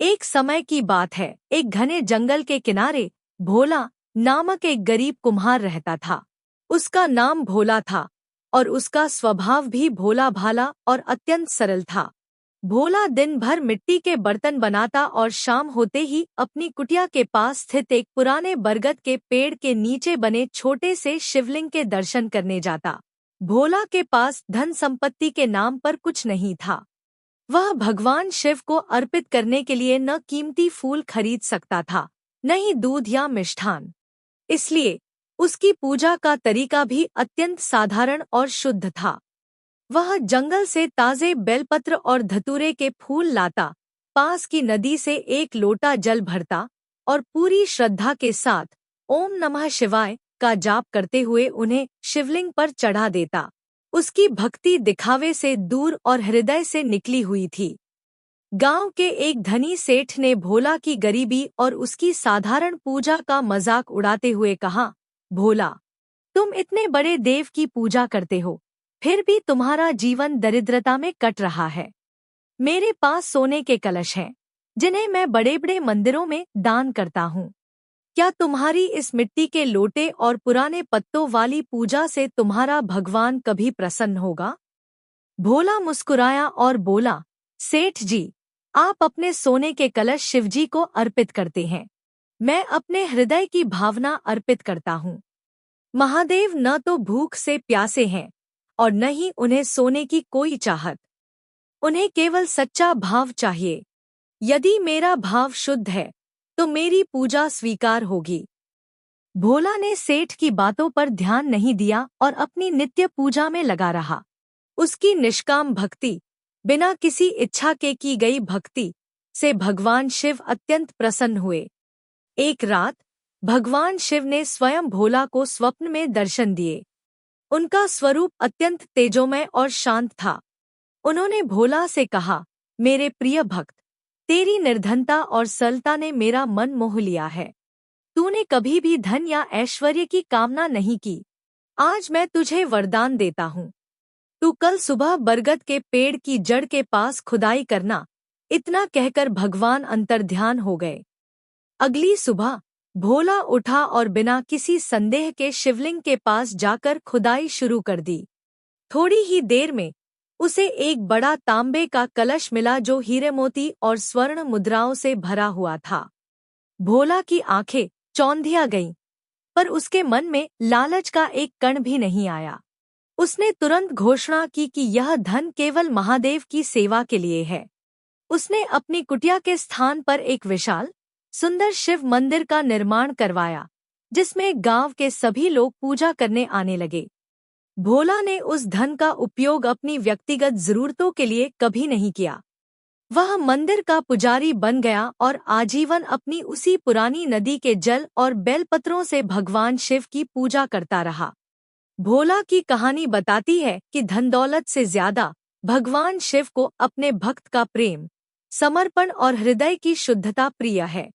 एक समय की बात है, एक घने जंगल के किनारे भोला नामक एक गरीब कुम्हार रहता था। उसका नाम भोला था और उसका स्वभाव भी भोला भाला और अत्यंत सरल था। भोला दिन भर मिट्टी के बर्तन बनाता और शाम होते ही अपनी कुटिया के पास स्थित एक पुराने बरगद के पेड़ के नीचे बने छोटे से शिवलिंग के दर्शन करने जाता। भोला के पास धन संपत्ति के नाम पर कुछ नहीं था। वह भगवान शिव को अर्पित करने के लिए न कीमती फूल खरीद सकता था, न ही दूध या मिष्ठान। इसलिए उसकी पूजा का तरीका भी अत्यंत साधारण और शुद्ध था। वह जंगल से ताजे बेलपत्र और धतूरे के फूल लाता, पास की नदी से एक लोटा जल भरता और पूरी श्रद्धा के साथ ओम नमः शिवाय का जाप करते हुए उन्हें शिवलिंग पर चढ़ा देता। उसकी भक्ति दिखावे से दूर और हृदय से निकली हुई थी। गांव के एक धनी सेठ ने भोला की गरीबी और उसकी साधारण पूजा का मजाक उड़ाते हुए कहा, भोला, तुम इतने बड़े देव की पूजा करते हो, फिर भी तुम्हारा जीवन दरिद्रता में कट रहा है। मेरे पास सोने के कलश हैं, जिन्हें मैं बड़े बड़े मंदिरों में दान करता हूँ। क्या तुम्हारी इस मिट्टी के लोटे और पुराने पत्तों वाली पूजा से तुम्हारा भगवान कभी प्रसन्न होगा? भोला मुस्कुराया और बोला, सेठ जी, आप अपने सोने के कलश शिवजी को अर्पित करते हैं, मैं अपने हृदय की भावना अर्पित करता हूँ। महादेव न तो भूख से प्यासे हैं और न ही उन्हें सोने की कोई चाहत। उन्हें केवल सच्चा भाव चाहिए। यदि मेरा भाव शुद्ध है तो मेरी पूजा स्वीकार होगी। भोला ने सेठ की बातों पर ध्यान नहीं दिया और अपनी नित्य पूजा में लगा रहा। उसकी निष्काम भक्ति, बिना किसी इच्छा के की गई भक्ति से भगवान शिव अत्यंत प्रसन्न हुए। एक रात भगवान शिव ने स्वयं भोला को स्वप्न में दर्शन दिए। उनका स्वरूप अत्यंत तेजोमय और शांत था। उन्होंने भोला से कहा, मेरे प्रिय भक्त, तेरी निर्धनता और सरलता ने मेरा मन मोह लिया है। तूने कभी भी धन या ऐश्वर्य की कामना नहीं की। आज मैं तुझे वरदान देता हूँ। तू कल सुबह बरगद के पेड़ की जड़ के पास खुदाई करना। इतना कहकर भगवान अंतर्ध्यान हो गए। अगली सुबह भोला उठा और बिना किसी संदेह के शिवलिंग के पास जाकर खुदाई शुरू कर दी। थोड़ी ही देर में उसे एक बड़ा तांबे का कलश मिला जो हीरे मोती और स्वर्ण मुद्राओं से भरा हुआ था। भोला की आंखें चौंधिया गईं, पर उसके मन में लालच का एक कण भी नहीं आया। उसने तुरंत घोषणा की कि यह धन केवल महादेव की सेवा के लिए है। उसने अपनी कुटिया के स्थान पर एक विशाल, सुंदर शिव मंदिर का निर्माण करवाया, जिसमें गांव के सभी लोग पूजा करने आने लगे। भोला ने उस धन का उपयोग अपनी व्यक्तिगत जरूरतों के लिए कभी नहीं किया। वह मंदिर का पुजारी बन गया और आजीवन अपनी उसी पुरानी नदी के जल और बेलपत्रों से भगवान शिव की पूजा करता रहा। भोला की कहानी बताती है कि धन दौलत से ज्यादा भगवान शिव को अपने भक्त का प्रेम, समर्पण और हृदय की शुद्धता प्रिय है।